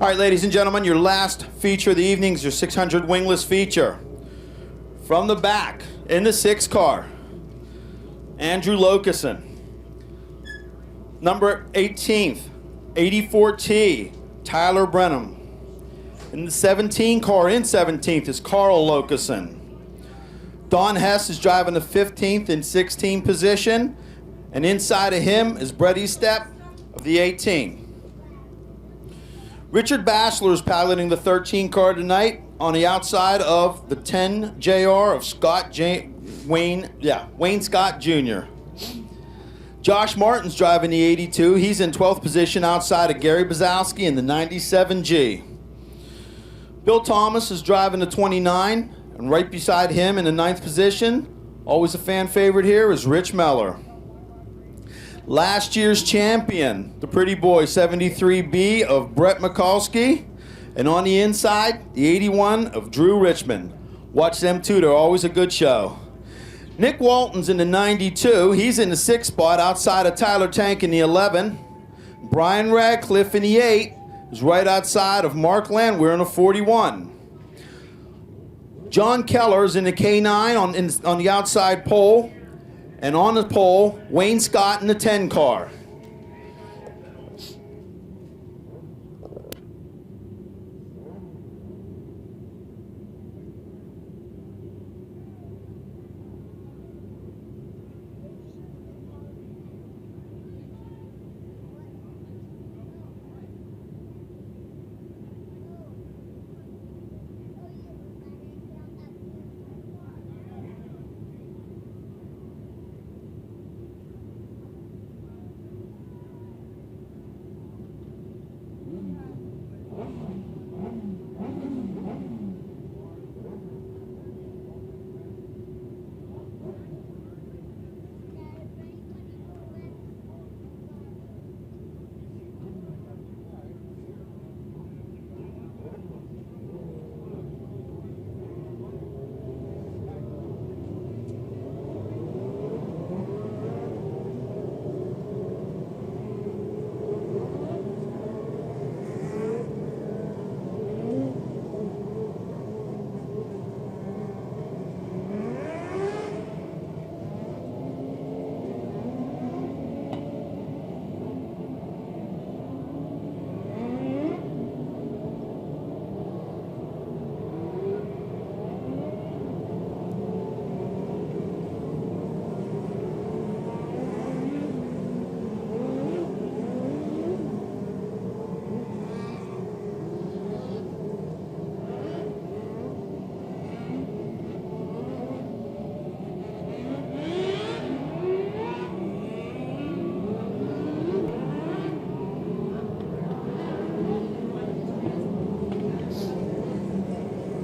All right, ladies and gentlemen, your last feature of the evening is your 600 wingless feature. From the back, in the 6 car, Andrew Lokeson. Number 18th, 84T, Tyler Brenham. In the 17 car, in 17th, is Carl Lokeson. Don Hess is driving the 15th and 16th position, and inside of him is Brett Estep of the 18. Richard Bachelor is piloting the 13 car tonight on the outside of the 10 JR of Wayne Scott Jr. Josh Martin's driving the 82. He's in 12th position outside of Gary Bazowski in the 97G. Bill Thomas is driving the 29, and right beside him in the 9th position, always a fan favorite here, is Rich Meller. Last year's champion, the pretty boy, 73B of Brett Mikulski. And on the inside, the 81 of Drew Richmond. Watch them two, they're always a good show. Nick Walton's in the 92. He's in the 6th spot outside of Tyler Tank in the 11. Brian Radcliffe in the 8 is right outside of Mark Landwehr in the 41. John Keller is in the K9 on the outside pole. And on the pole, Wayne Scott in the 10 car.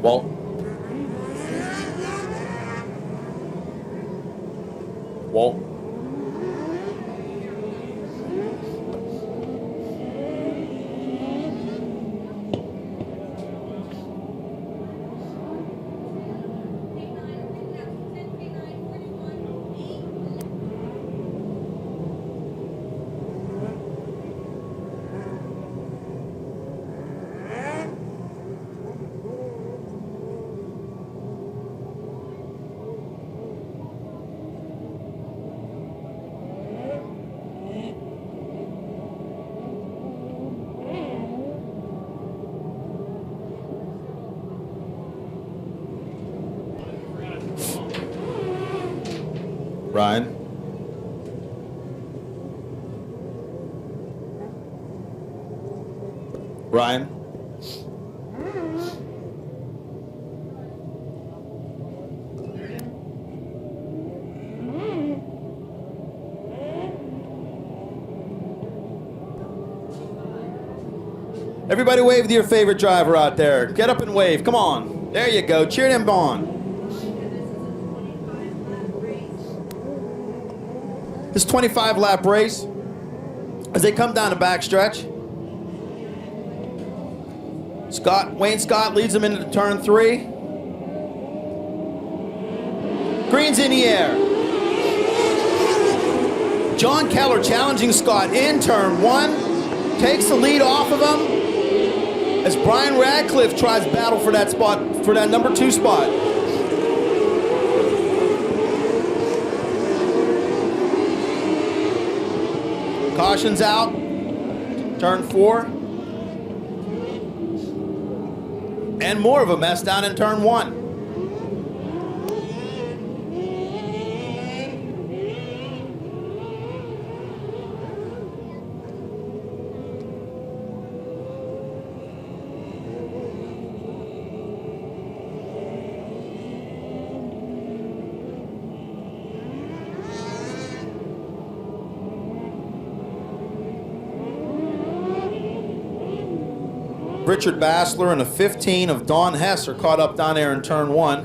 Walt. Walt. Ryan. Ryan. Everybody wave to your favorite driver out there. Get up and wave. Come on. There you go. Cheer them on. This 25-lap race, as they come down the backstretch, Wayne Scott leads them into turn 3. Green's in the air. John Keller challenging Scott in turn 1, takes the lead off of him. as Brian Radcliffe tries battle for that spot, for that number 2 spot. Caution's out. Turn 4. And more of a mess down in turn 1. Richard Bassler and a 15 of Don Hess are caught up down there in turn 1.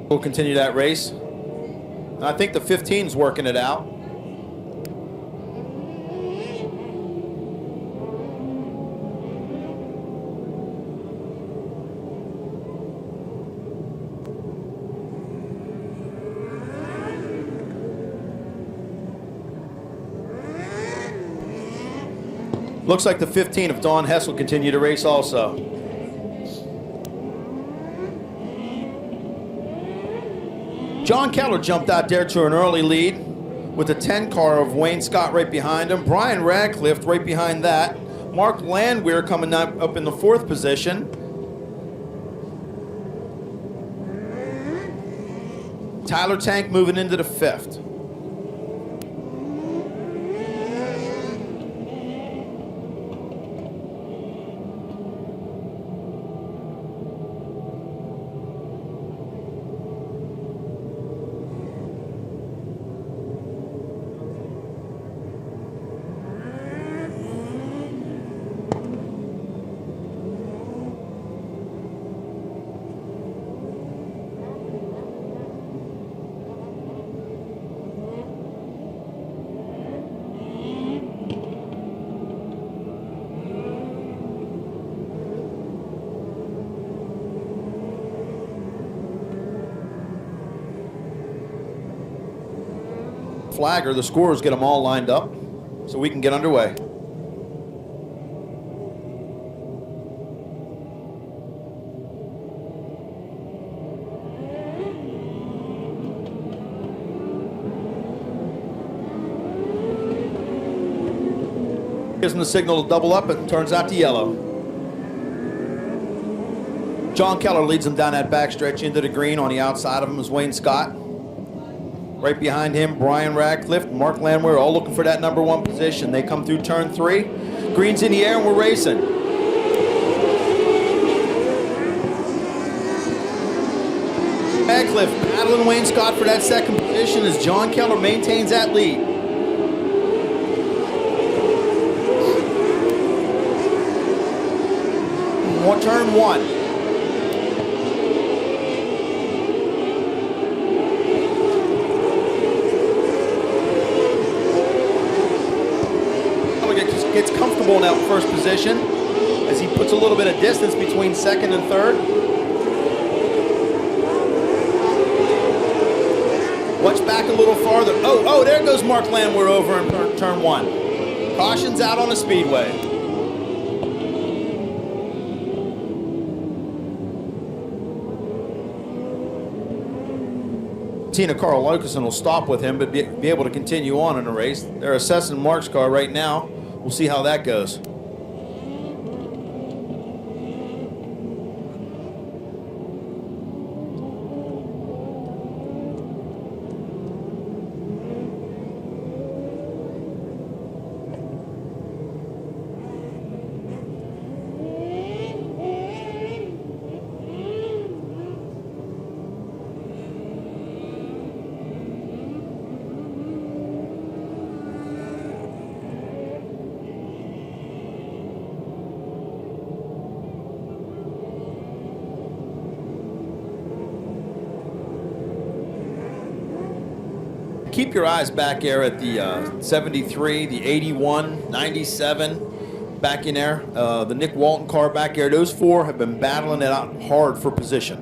We'll continue that race. I think the 15's working it out. Looks like the 15 of Don Hess will continue to race also. John Keller jumped out there to an early lead with the 10 car of Wayne Scott right behind him. Brian Radcliffe right behind that. Mark Landwehr coming up in the 4th position. Tyler Tank moving into the 5th. Flagger, the scorers get them all lined up so we can get underway. Gives them the signal to double up, it turns out to yellow. John Keller leads them down that backstretch into the green. On the outside of him is Wayne Scott. Right behind him, Brian Radcliffe, Mark Landwehr, all looking for that number 1 position. They come through turn 3. Green's in the air and we're racing. Radcliffe battling Wayne Scott for that 2nd position as John Keller maintains that lead. Turn 1. Gets comfortable in that 1st position as he puts a little bit of distance between 2nd and 3rd. Watch back a little farther. Oh, there goes Mark Landwehr over in turn 1. Caution's out on the Speedway. Tina Carl Lucasen will stop with him but be able to continue on in the race. They're assessing Mark's car right now. We'll see how that goes. Keep your eyes back there at the 73, the 81, 97, back in there. The Nick Walton car back there. Those 4 have been battling it out hard for position.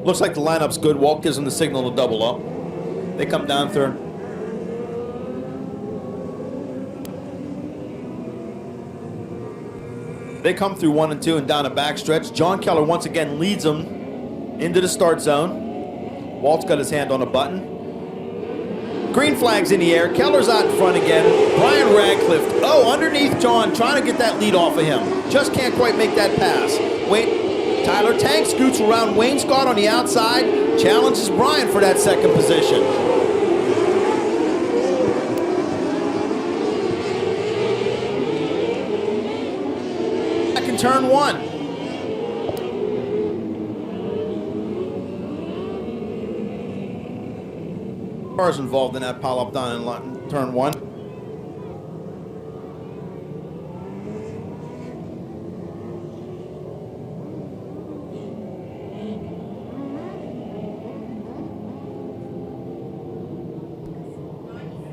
Looks like the lineup's good. Walt gives them the signal to double up. They come down third. They come through 1 and 2 and down a backstretch. John Keller once again leads them into the start zone. Walt's got his hand on a button. Green flag's in the air. Keller's out in front again. Brian Radcliffe, underneath John, trying to get that lead off of him. Just can't quite make that pass. Wait, Tyler Tank scoots around Wayne Scott on the outside, challenges Brian for that second position. Back in turn 1. Cars involved in that pileup down in turn 1.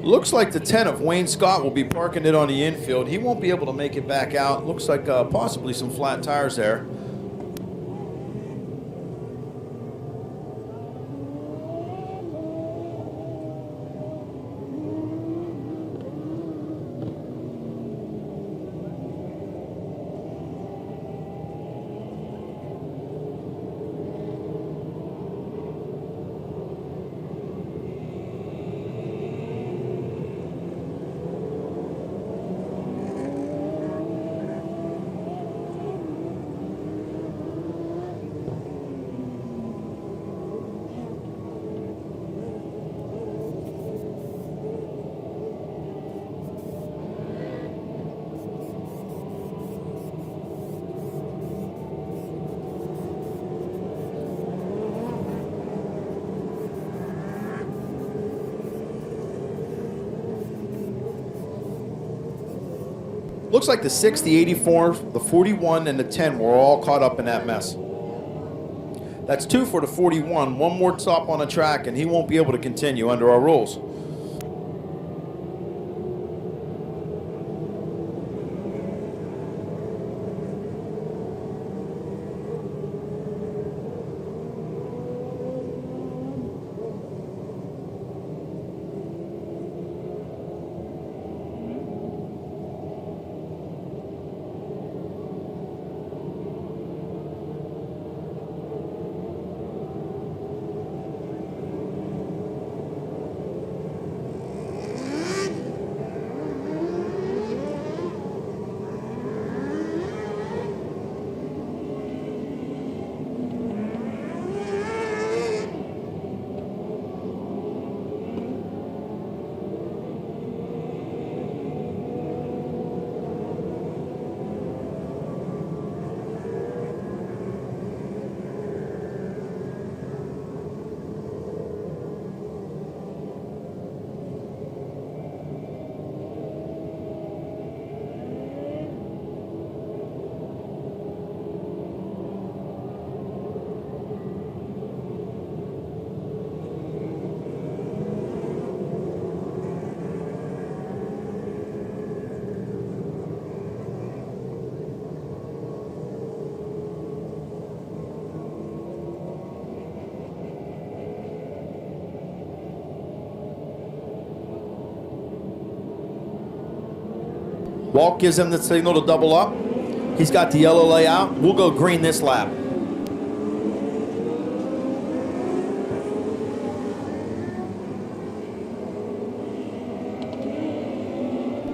Looks like the 10 of Wayne Scott will be parking it on the infield. He won't be able to make it back out. Looks like possibly some flat tires there. Looks like the 6, the 84, the 41, and the 10 were all caught up in that mess. That's 2 for the 41. One more stop on the track, and he won't be able to continue under our rules. Walt gives him the signal to double up. He's got the yellow layout. We'll go green this lap.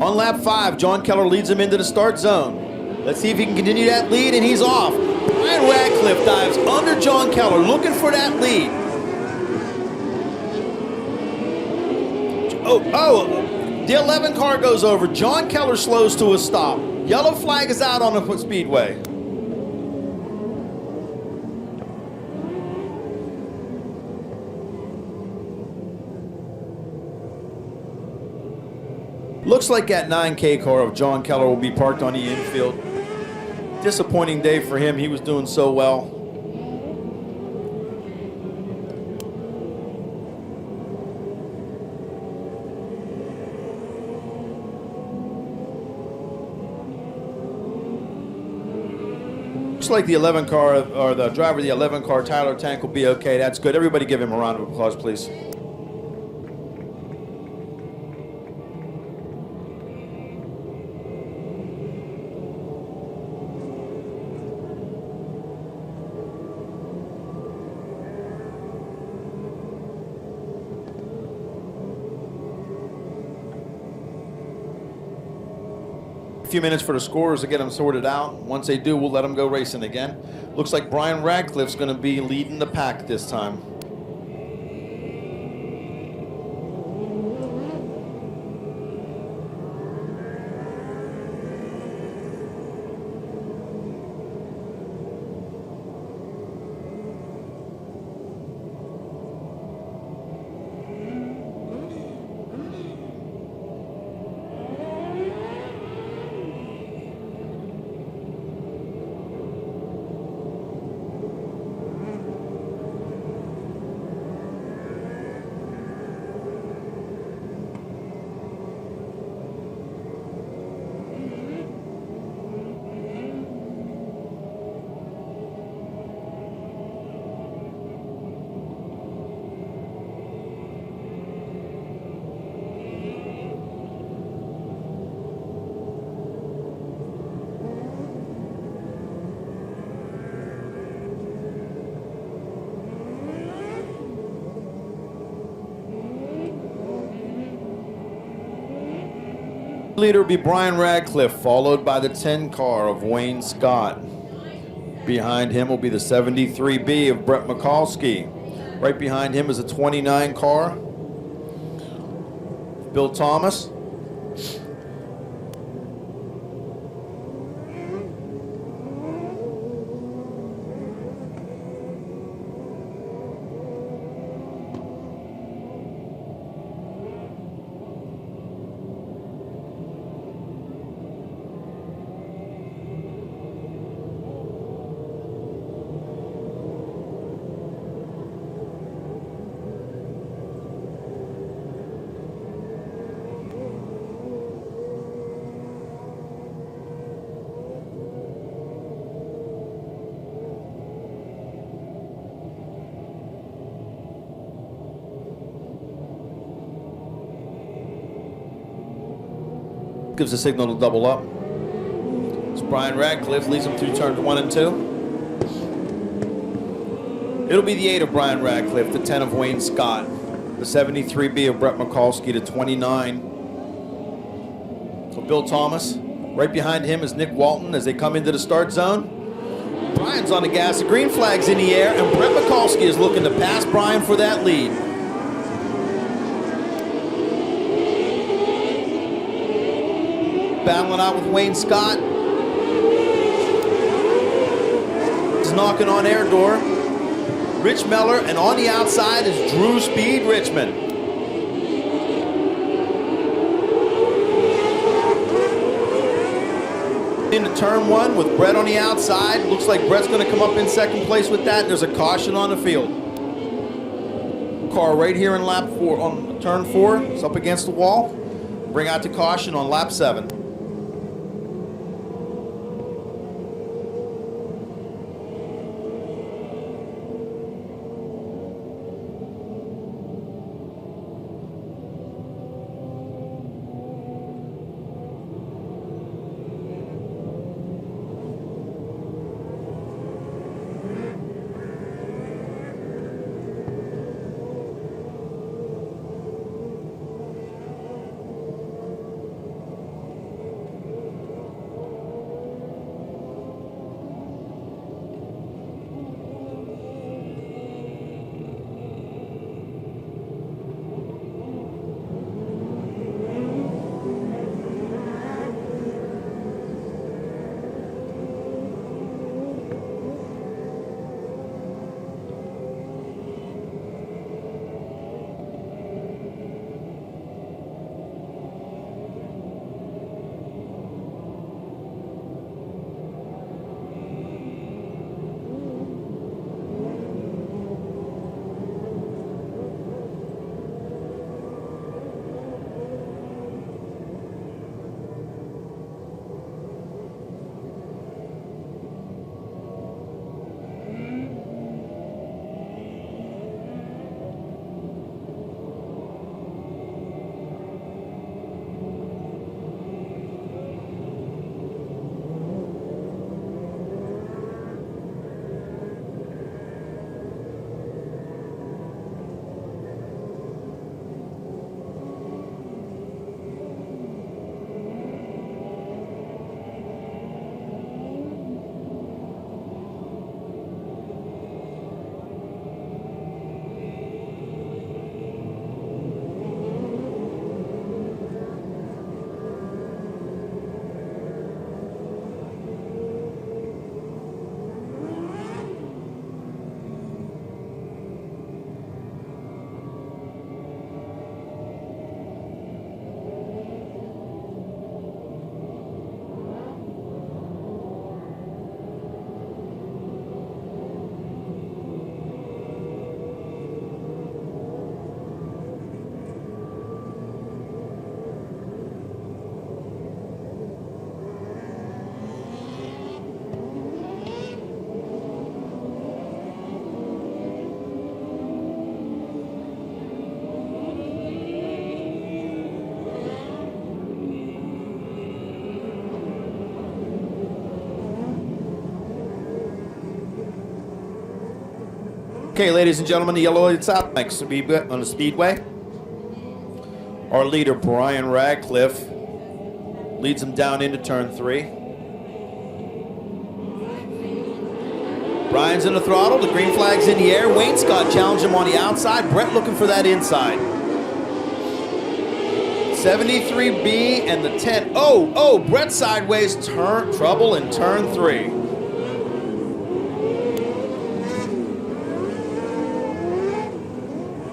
On lap 5, John Keller leads him into the start zone. Let's see if he can continue that lead, and he's off. Brian Radcliffe dives under John Keller, looking for that lead. The 11 car goes over. John Keller slows to a stop. Yellow flag is out on the Speedway. Looks like that 9K car of John Keller will be parked on the infield. Disappointing day for him. He was doing so well. Looks like the 11 car, or the driver of the 11 car, Tyler Tank, will be okay. That's good. Everybody give him a round of applause, please. Few minutes for the scorers to get them sorted out. Once they do, we'll let them go racing again. Looks like Brian Radcliffe's going to be leading the pack this time. Leader will be Brian Radcliffe, followed by the 10 car of Wayne Scott. Behind him will be the 73B of Brett Mikulski. Right behind him is a 29 car, Bill Thomas. Gives a signal to double up. It's Brian Radcliffe, leads him through turns 1 and 2. It'll be the 8 of Brian Radcliffe, the 10 of Wayne Scott, the 73B of Brett Mikulski, the 29. So Bill Thomas. Right behind him is Nick Walton as they come into the start zone. Brian's on the gas, the green flag's in the air, and Brett Mikulski is looking to pass Brian for that lead. Battling out with Wayne Scott. He's knocking on air door. Rich Meller, and on the outside is Drew Speed Richmond. Into turn 1 with Brett on the outside. Looks like Brett's going to come up in second place with that. There's a caution on the field. Car right here in lap 4, on turn 4. It's up against the wall. Bring out the caution on lap 7. Okay, ladies and gentlemen, the yellow lights out on the Speedway. Our leader, Brian Radcliffe, leads him down into turn 3. Brian's in the throttle, the green flag's in the air. Wayne Scott challenged him on the outside. Brett looking for that inside. 73B and the 10. Oh, Brett sideways, trouble in turn 3.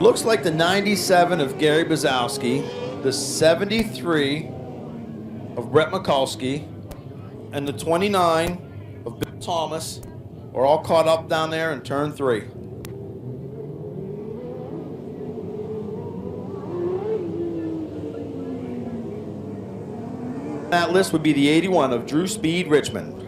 Looks like the 97 of Gary Bazowski, the 73 of Brett Mikulski, and the 29 of Bill Thomas are all caught up down there in turn 3. That list would be the 81 of Drew Speed Richmond.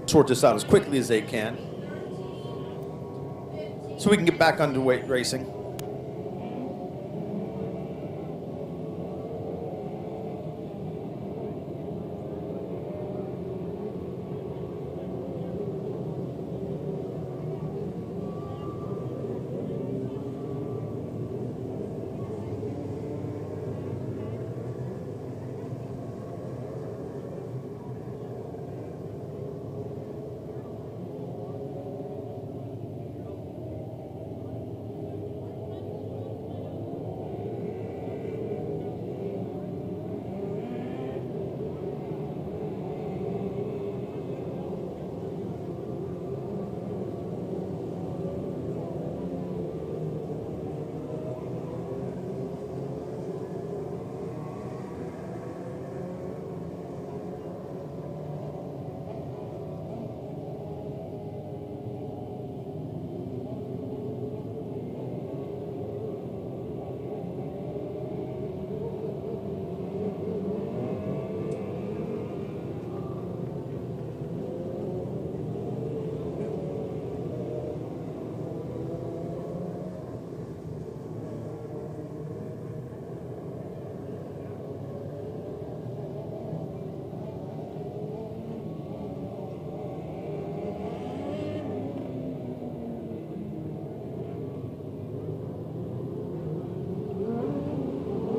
Sort this out as quickly as they can so we can get back underway racing.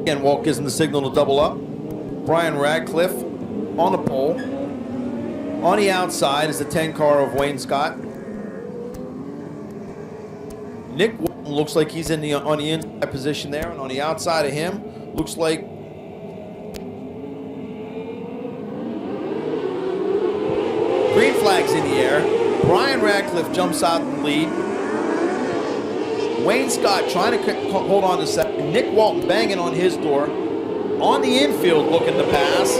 Again, Walt gives him the signal to double up. Brian Radcliffe on the pole. On the outside is the 10 car of Wayne Scott. Nick Walton looks like he's on the inside position there, and on the outside of him looks like green flag's in the air. Brian Radcliffe jumps out in the lead. Wayne Scott trying to hold on to second. Nick Walton banging on his door. On the infield looking to pass.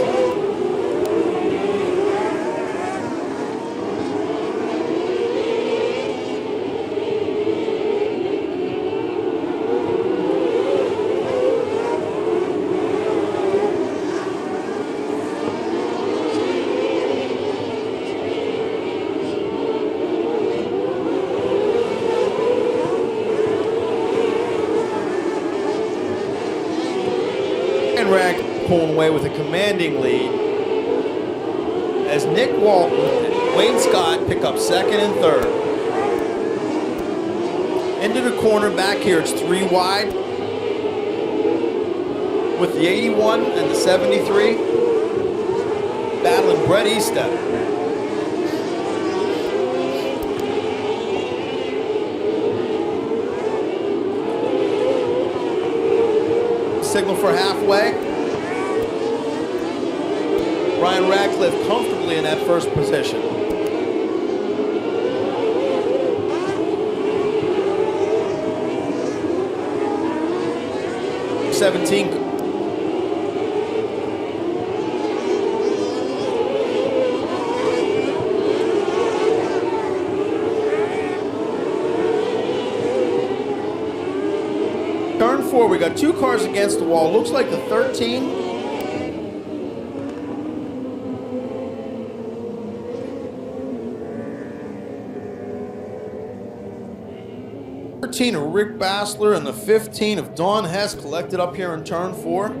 Rack pulling away with a commanding lead as Nick Walton and Wayne Scott pick up second and third. Into the corner back here, it's 3 wide with the 81 and the 73 battling Brett Eastep. Signal for halfway. Brian Radcliffe comfortably in that first position. Turn 4, we got 2 cars against the wall. Looks like the 13. Of Rick Bassler and the 15 of Don Hess collected up here in turn 4.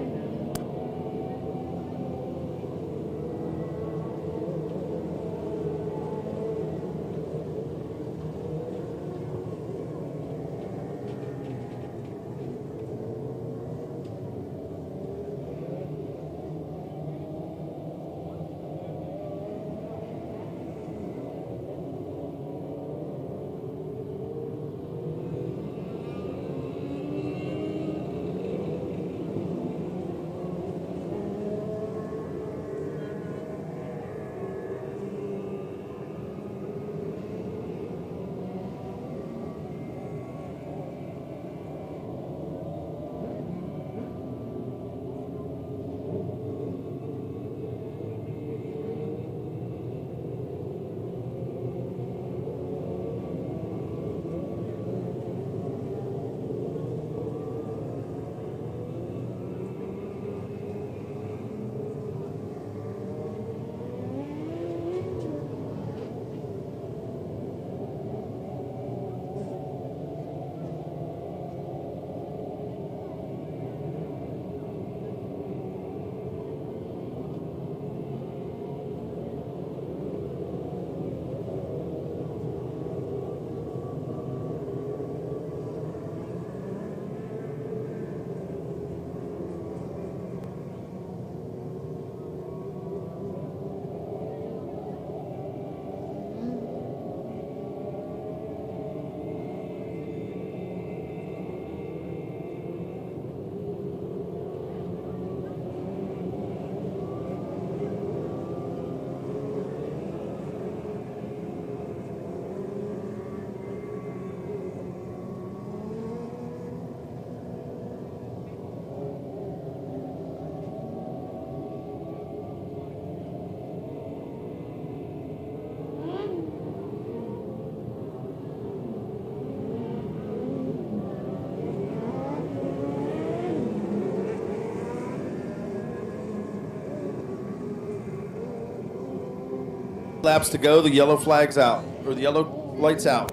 Laps to go, the yellow flag's out, or the yellow light's out.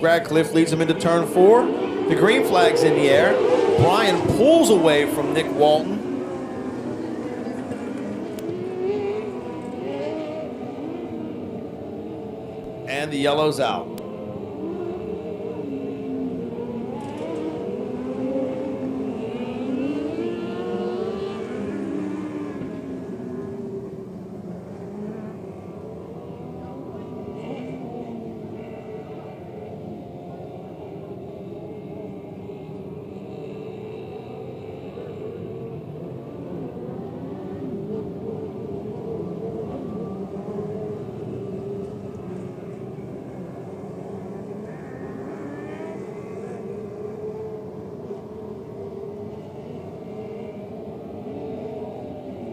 Radcliffe leads him into turn 4. The green flag's in the air. Brian pulls away from Nick Walton. And the yellow's out.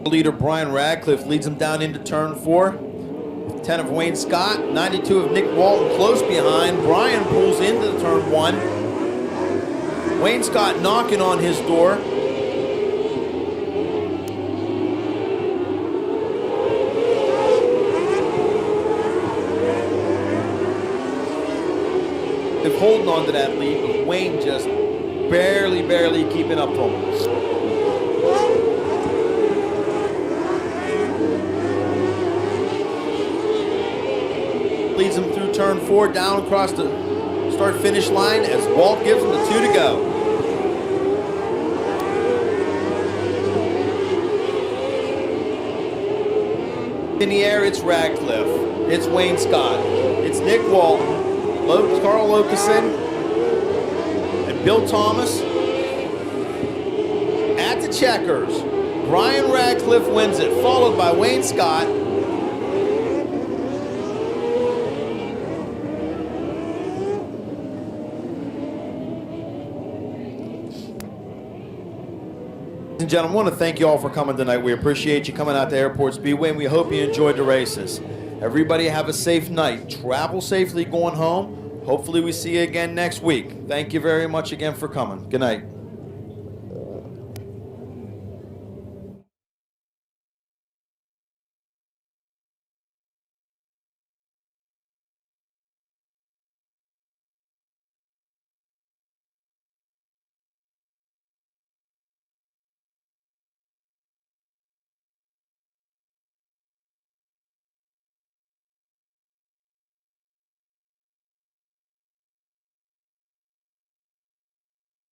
Leader Brian Radcliffe leads him down into turn 4. 10 of Wayne Scott, 92 of Nick Walton close behind. Brian pulls into the turn 1. Wayne Scott knocking on his door. They're holding on to that lead, but Wayne just barely keeping up to him. Leads him through turn 4, down across the start-finish line as Walt gives him the 2 to go. In the air, it's Radcliffe. It's Wayne Scott. It's Nick Walton, Carl Okeson, and Bill Thomas. At the checkers, Brian Radcliffe wins it, followed by Wayne Scott. Ladies and gentlemen, I want to thank you all for coming tonight. We appreciate you coming out to Airport Speedway, and we hope you enjoyed the races. Everybody have a safe night. Travel safely going home. Hopefully we see you again next week. Thank you very much again for coming. Good night.